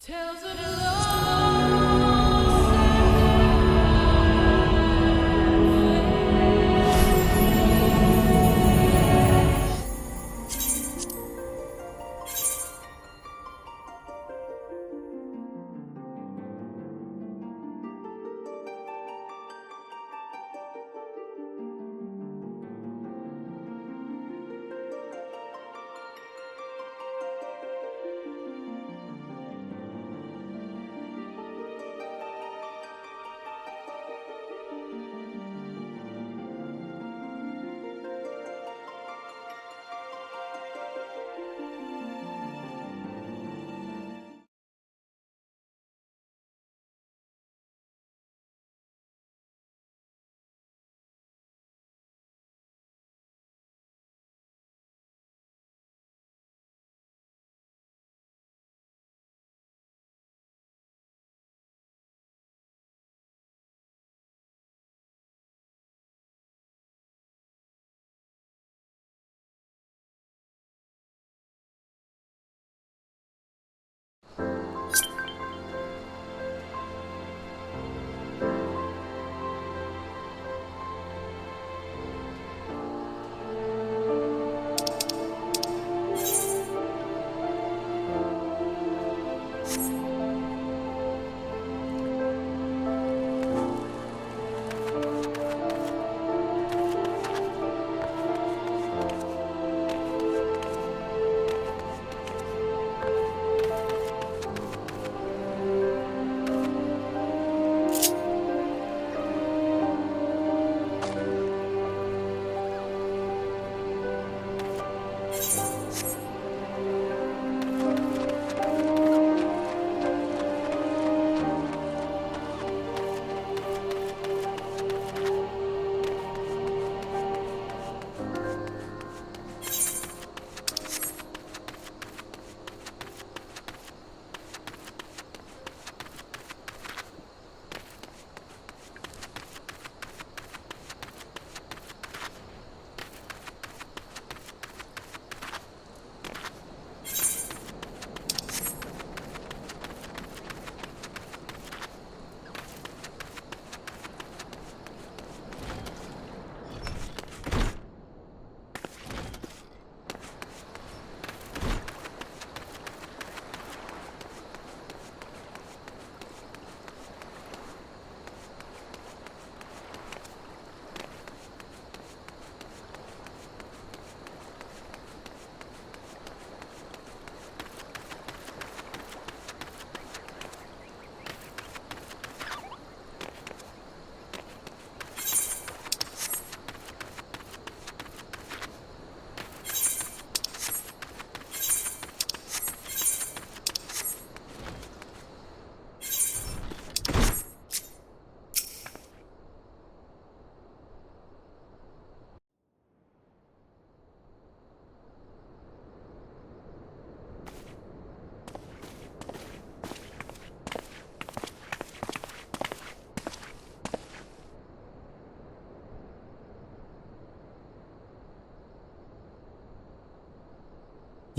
Tales of love.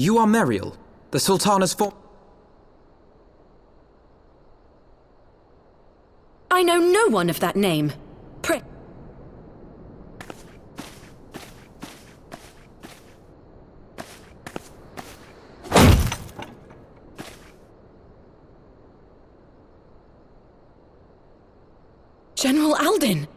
You are Meriel, the Sultana's I know no one of that name. General Alden!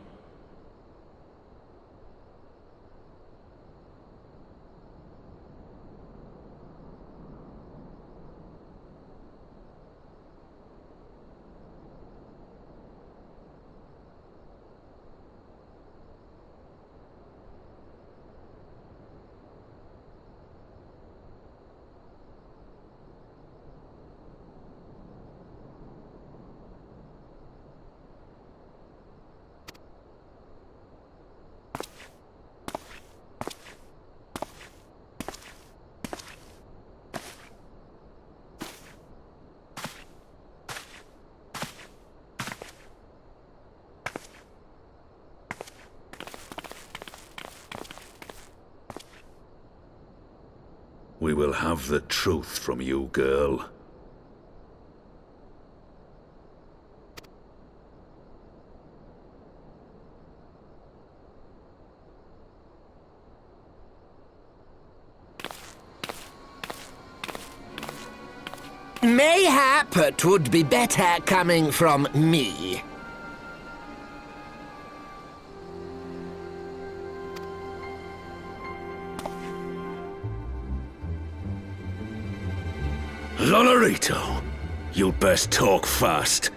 We will have the truth from you, girl. Mayhap 'twould be better coming from me. Lolorito, you'd best talk fast.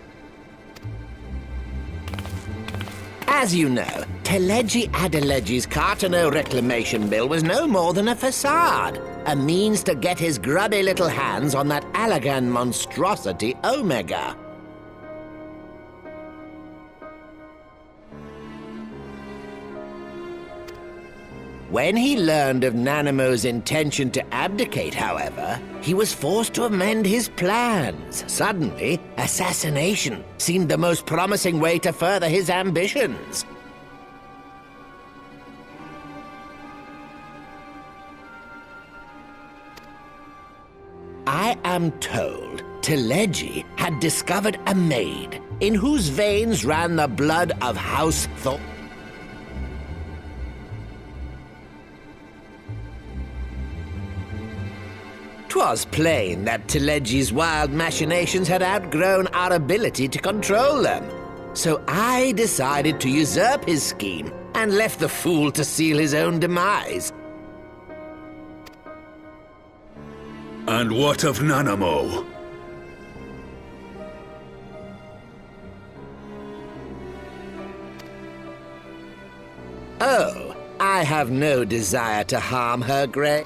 As you know, Teleji Adeleji's Cartano reclamation bill was no more than a facade, a means to get his grubby little hands on that Allagan monstrosity Omega. When he learned of Nanamo's intention to abdicate, however, he was forced to amend his plans. Suddenly, assassination seemed the most promising way to further his ambitions. I am told Teleji had discovered a maid in whose veins ran the blood of House Thor. 'Twas plain that Teleji's wild machinations had outgrown our ability to control them. So I decided to usurp his scheme and left the fool to seal his own demise. And what of Nanamo? Oh, I have no desire to harm her, Grey.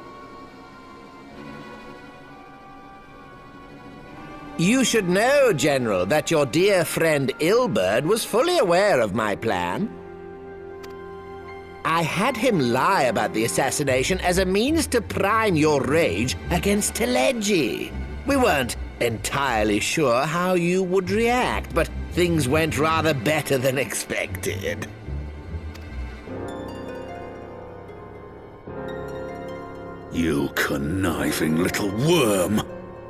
You should know, General, that your dear friend Ilberd was fully aware of my plan. I had him lie about the assassination as a means to prime your rage against Teleji. We weren't entirely sure how you would react, but things went rather better than expected. You conniving little worm!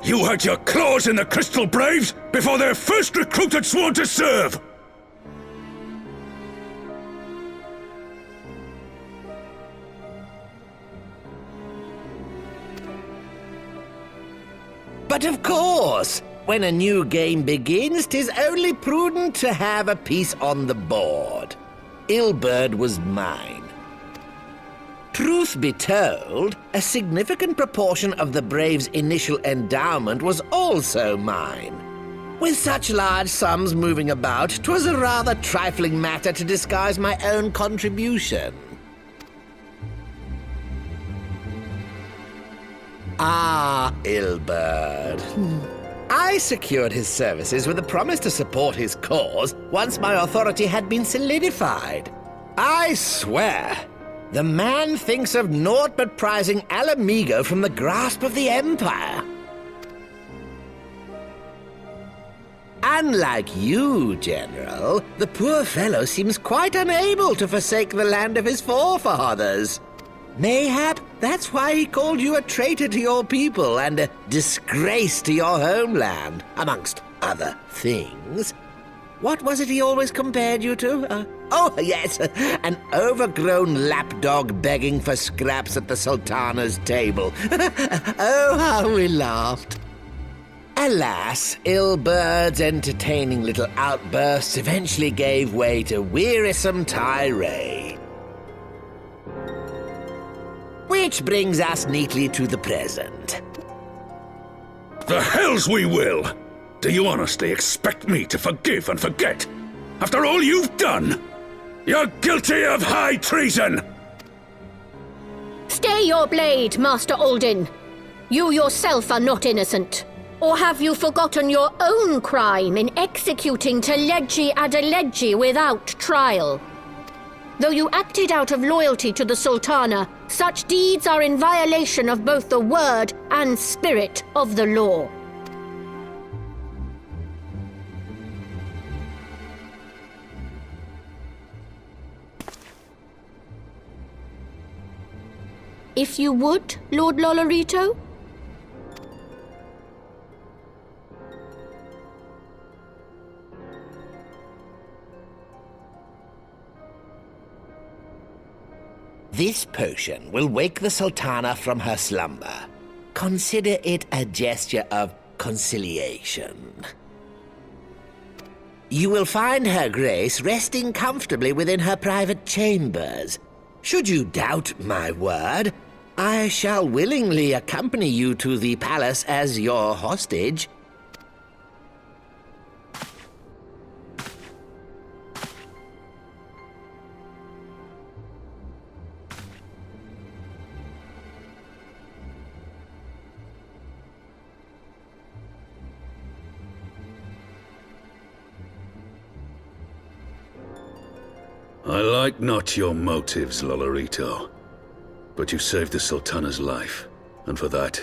You had your claws in the Crystal Braves before their first recruit had sworn to serve! But of course, when a new game begins, 'tis only prudent to have a piece on the board. Ilberd was mine. Truth be told, a significant proportion of the Braves' initial endowment was also mine. With such large sums moving about, 'twas a rather trifling matter to disguise my own contribution. Ah, Ilberd. I secured his services with a promise to support his cause once my authority had been solidified. I swear, the man thinks of naught but prizing Alamigo from the grasp of the Empire. Unlike you, General, the poor fellow seems quite unable to forsake the land of his forefathers. Mayhap that's why he called you a traitor to your people and a disgrace to your homeland, amongst other things. What was it he always compared you to? Oh, yes, an overgrown lapdog begging for scraps at the Sultana's table. Oh, how we laughed. Alas, Ilberd's entertaining little outbursts eventually gave way to wearisome tirade. Which brings us neatly to the present. The hells we will! Do you honestly expect me to forgive and forget? After all you've done? You're guilty of high treason! Stay your blade, Master Alden. You yourself are not innocent. Or have you forgotten your own crime in executing Teleji Adeleji without trial? Though you acted out of loyalty to the Sultana, such deeds are in violation of both the word and spirit of the law. If you would, Lord Lolorito? This potion will wake the Sultana from her slumber. Consider it a gesture of conciliation. You will find Her Grace resting comfortably within her private chambers. Should you doubt my word, I shall willingly accompany you to the palace as your hostage. I like not your motives, Lolorito. But you saved the Sultana's life, and for that,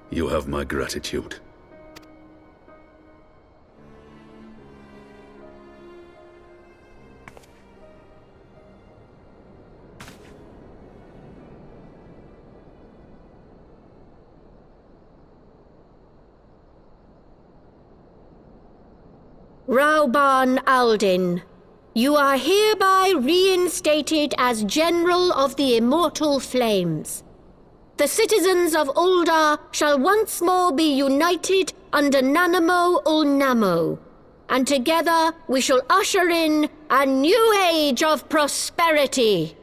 you have my gratitude. Rauban Aldin, you are hereby reinstated as General of the Immortal Flames. The citizens of Ul'dah shall once more be united under Nanamo Ul'Namo, and together we shall usher in a new age of prosperity.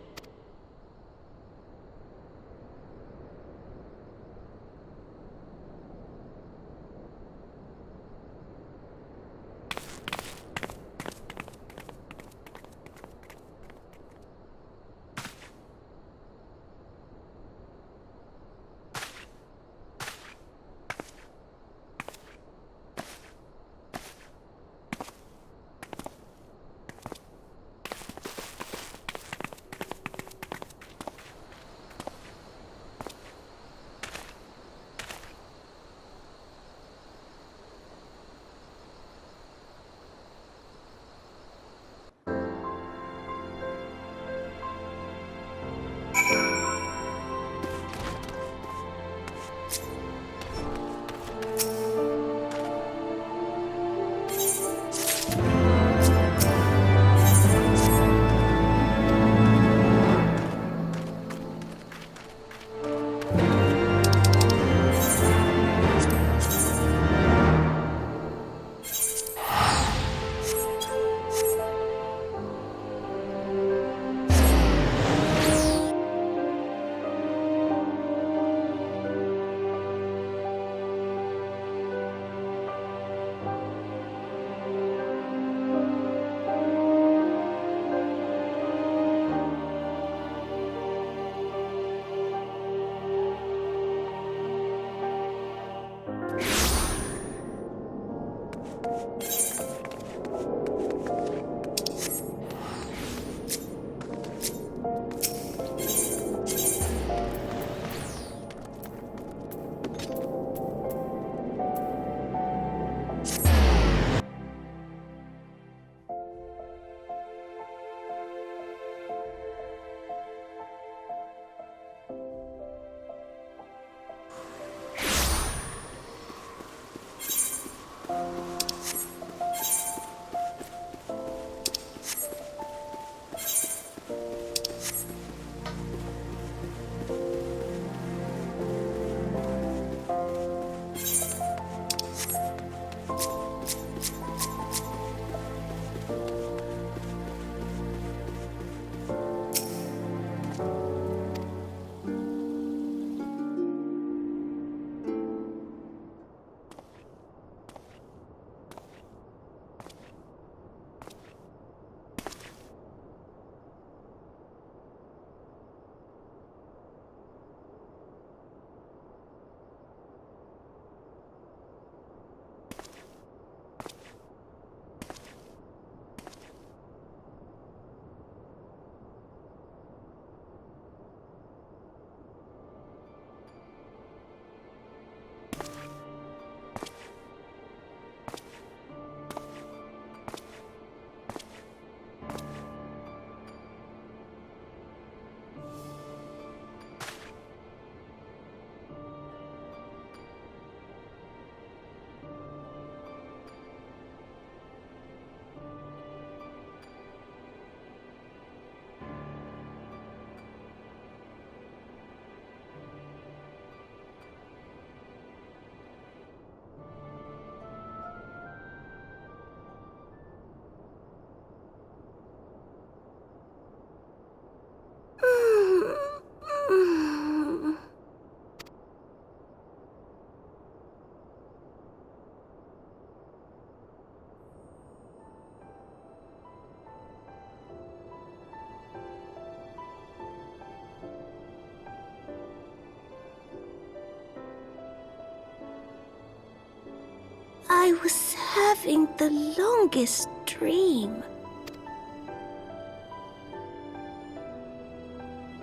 I was having the longest dream.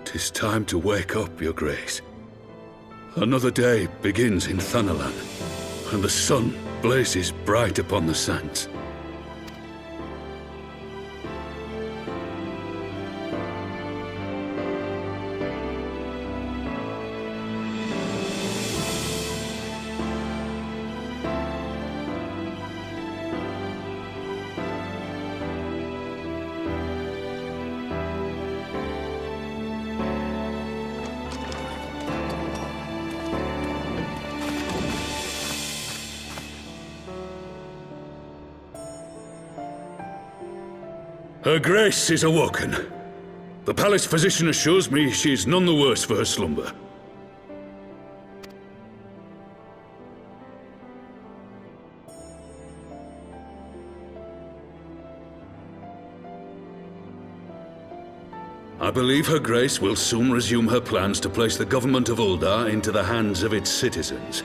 'Tis time to wake up, Your Grace. Another day begins in Thanalan, and the sun blazes bright upon the sands. Her Grace is awoken. The palace physician assures me she is none the worse for her slumber. I believe Her Grace will soon resume her plans to place the government of Uldar into the hands of its citizens.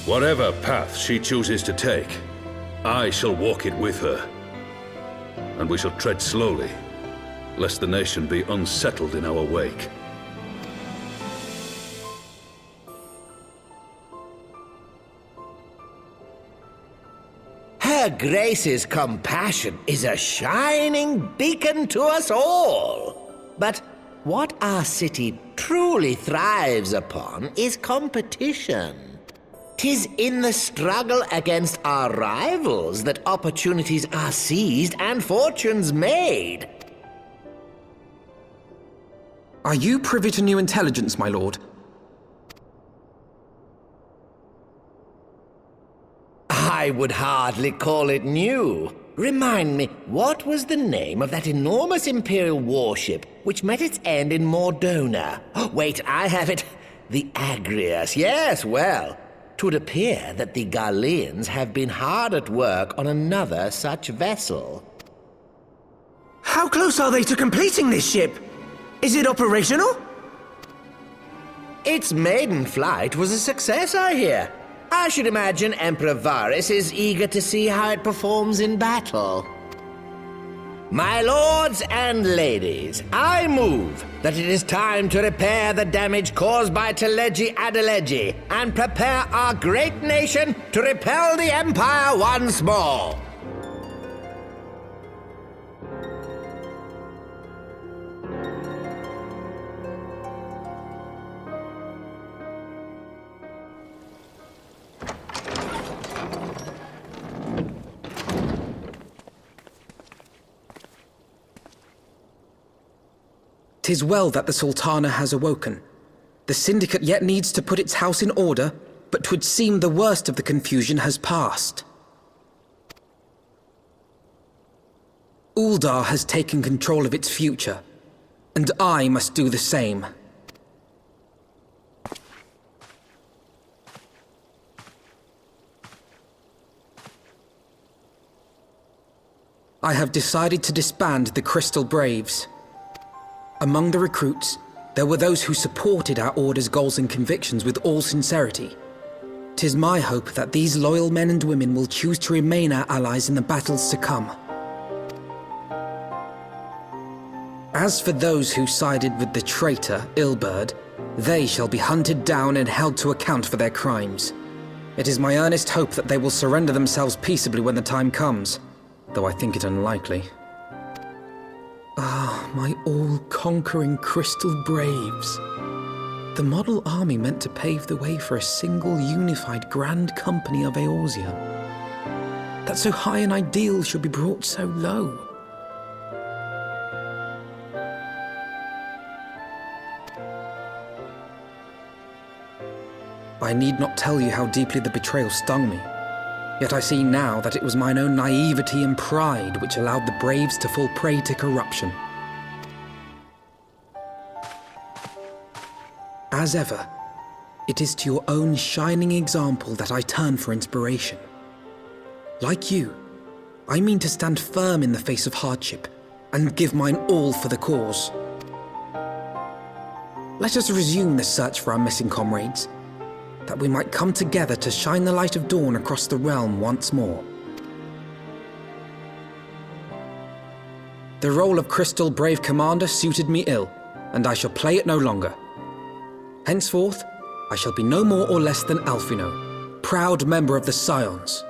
Whatever path she chooses to take, I shall walk it with her. And we shall tread slowly, lest the nation be unsettled in our wake. Her Grace's compassion is a shining beacon to us all. But what our city truly thrives upon is competition. 'Tis in the struggle against our rivals that opportunities are seized and fortunes made. Are you privy to new intelligence, my lord? I would hardly call it new. Remind me, what was the name of that enormous Imperial warship which met its end in Mordona? Oh, wait, I have it. The Agrias. Yes, well, 'twould appear that the Garleans have been hard at work on another such vessel. How close are they to completing this ship? Is it operational? Its maiden flight was a success, I hear. I should imagine Emperor Varys is eager to see how it performs in battle. My lords and ladies, I move that it is time to repair the damage caused by Teleji Adeleji and prepare our great nation to repel the Empire once more. "'Tis well that the Sultana has awoken. The Syndicate yet needs to put its house in order, but 'twould seem the worst of the confusion has passed. Uldar has taken control of its future, and I must do the same. I have decided to disband the Crystal Braves. Among the recruits, there were those who supported our Order's goals and convictions with all sincerity. 'Tis my hope that these loyal men and women will choose to remain our allies in the battles to come. As for those who sided with the traitor, Ilberd, they shall be hunted down and held to account for their crimes. It is my earnest hope that they will surrender themselves peaceably when the time comes, though I think it unlikely. Ah, my all-conquering Crystal Braves. The model army meant to pave the way for a single, unified Grand Company of Eorzea. That so high an ideal should be brought so low. I need not tell you how deeply the betrayal stung me. Yet I see now that it was mine own naivety and pride which allowed the Braves to fall prey to corruption. As ever, it is to your own shining example that I turn for inspiration. Like you, I mean to stand firm in the face of hardship and give mine all for the cause. Let us resume the search for our missing comrades. that we might come together to shine the light of dawn across the realm once more. The role of Crystal Brave Commander suited me ill, and I shall play it no longer. Henceforth, I shall be no more or less than Alphino, proud member of the Scions.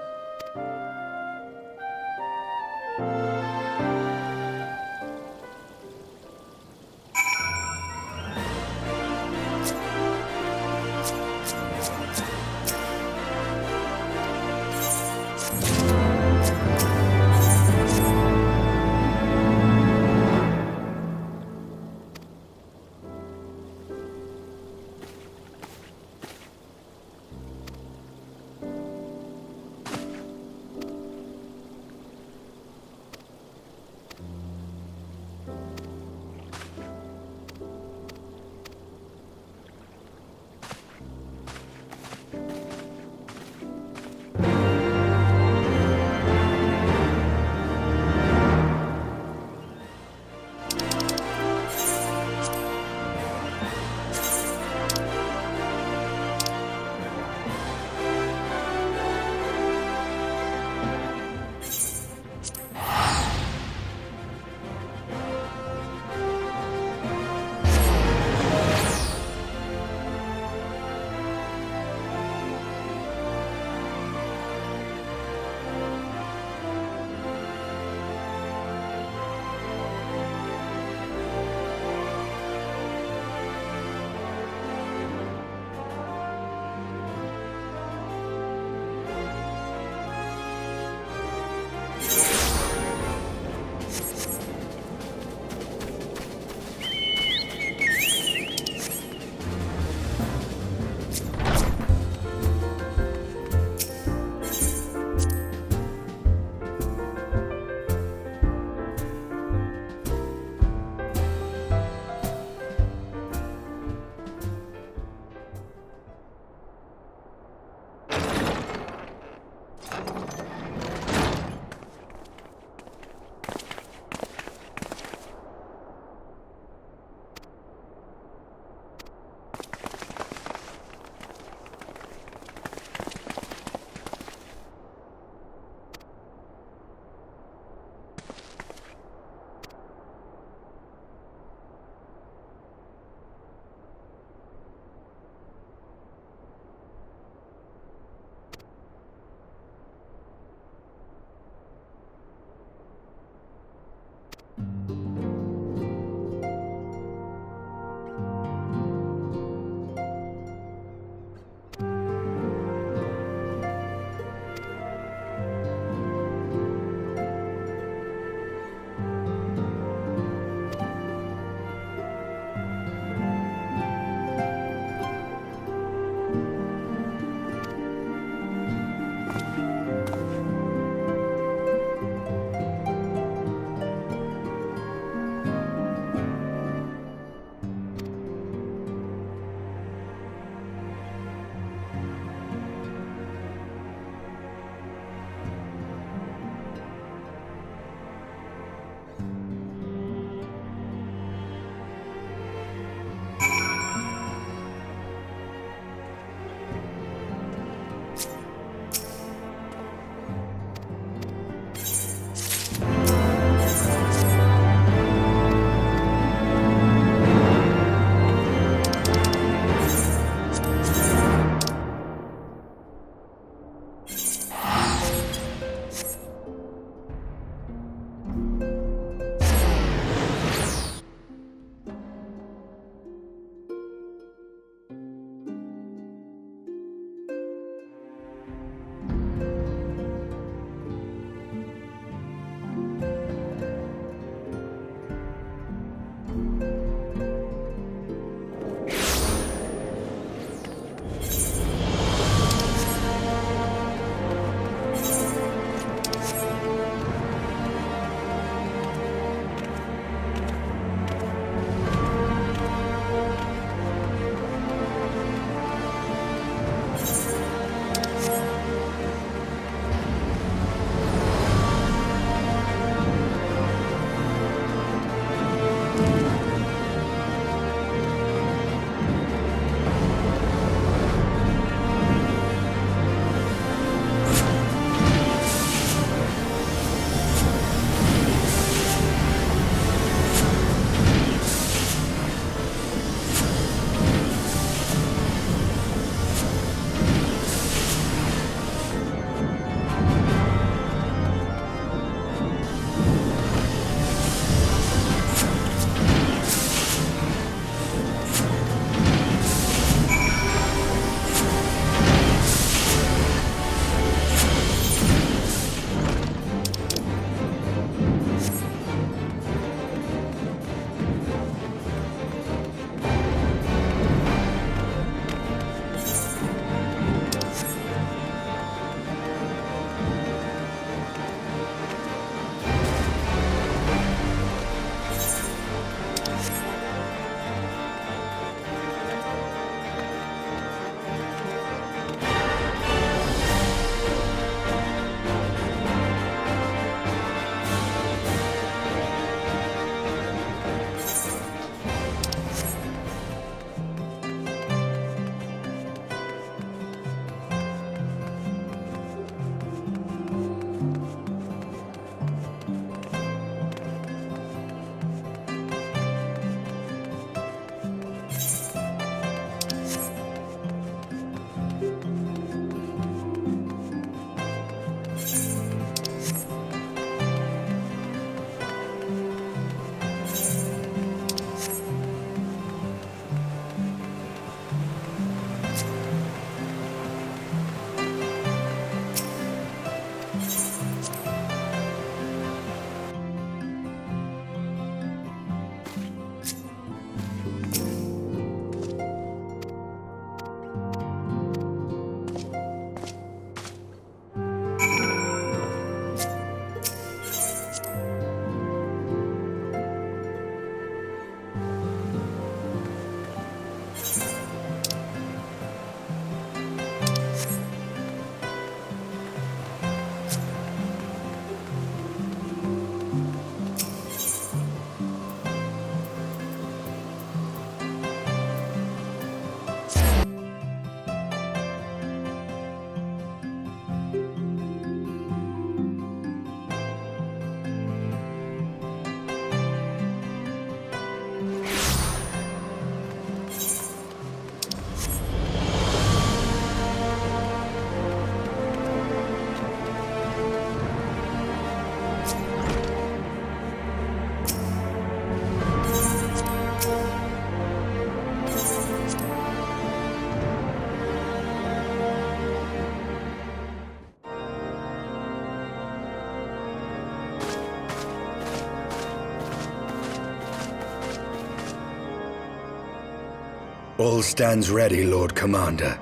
All stands ready, Lord Commander.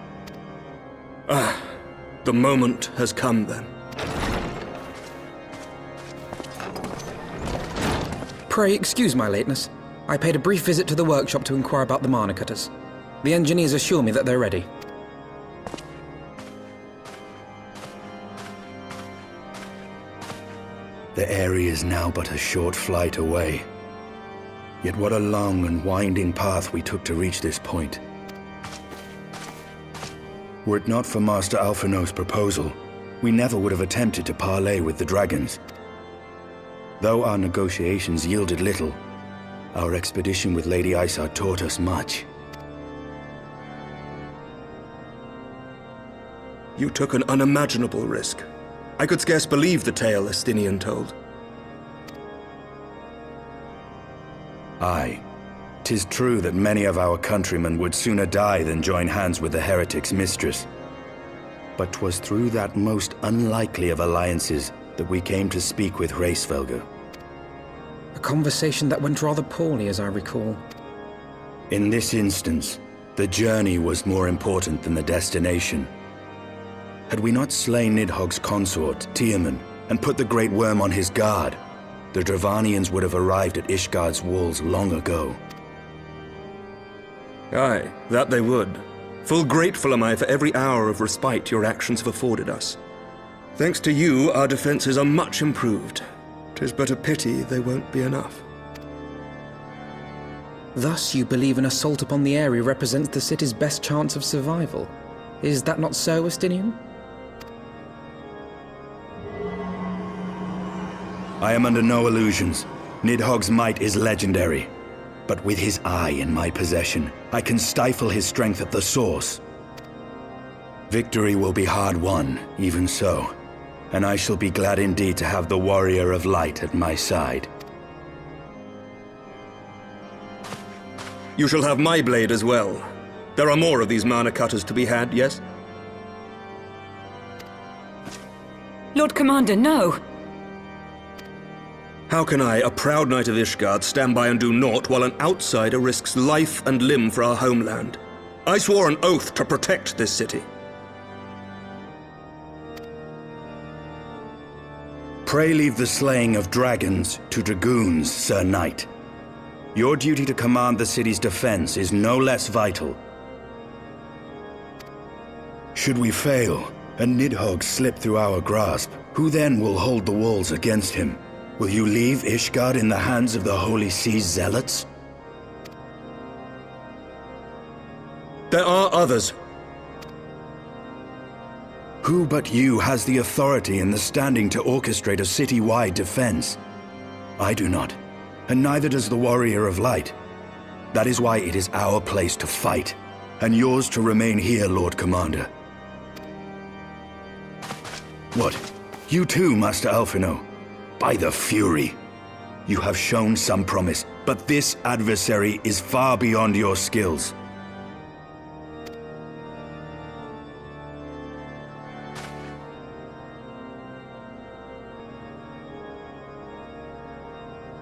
The moment has come then. Pray excuse my lateness. I paid a brief visit to the workshop to inquire about the mana cutters. The engineers assure me that they're ready. The area is now but a short flight away. Yet what a long and winding path we took to reach this point. Were it not for Master Alphinaud's proposal, we never would have attempted to parley with the dragons. Though our negotiations yielded little, our expedition with Lady Isard taught us much. You took an unimaginable risk. I could scarce believe the tale Estinian told. Aye. 'Tis true that many of our countrymen would sooner die than join hands with the heretic's mistress. But 'twas through that most unlikely of alliances that we came to speak with Hraesvelgr. A conversation that went rather poorly, as I recall. In this instance, the journey was more important than the destination. Had we not slain Nidhogg's consort, Tiaman, and put the Great Worm on his guard, the Dravanians would have arrived at Ishgard's walls long ago. Aye, that they would. Full grateful am I for every hour of respite your actions have afforded us. Thanks to you, our defenses are much improved. 'Tis but a pity they won't be enough. Thus you believe an assault upon the area represents the city's best chance of survival. Is that not so, Estinian? I am under no illusions. Nidhogg's might is legendary. But with his eye in my possession, I can stifle his strength at the source. Victory will be hard won, even so. And I shall be glad indeed to have the Warrior of Light at my side. You shall have my blade as well. There are more of these mana cutters to be had, yes? Lord Commander, no! How can I, a proud knight of Ishgard, stand by and do naught while an outsider risks life and limb for our homeland? I swore an oath to protect this city. Pray leave the slaying of dragons to dragoons, Sir Knight. Your duty to command the city's defense is no less vital. Should we fail, and Nidhogg slip through our grasp, who then will hold the walls against him? Will you leave Ishgard in the hands of the Holy Sea's zealots? There are others. Who but you has the authority and the standing to orchestrate a city-wide defense? I do not, and neither does the Warrior of Light. That is why it is our place to fight, and yours to remain here, Lord Commander. What? You too, Master Alphinaud? By the Fury! You have shown some promise, but this adversary is far beyond your skills.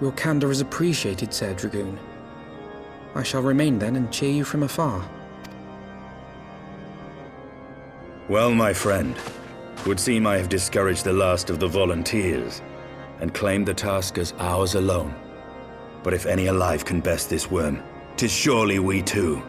Your candor is appreciated, Sir Dragoon. I shall remain then and cheer you from afar. Well, my friend, would seem I have discouraged the last of the volunteers, and claimed the task as ours alone. But if any alive can best this worm, 'tis surely we too.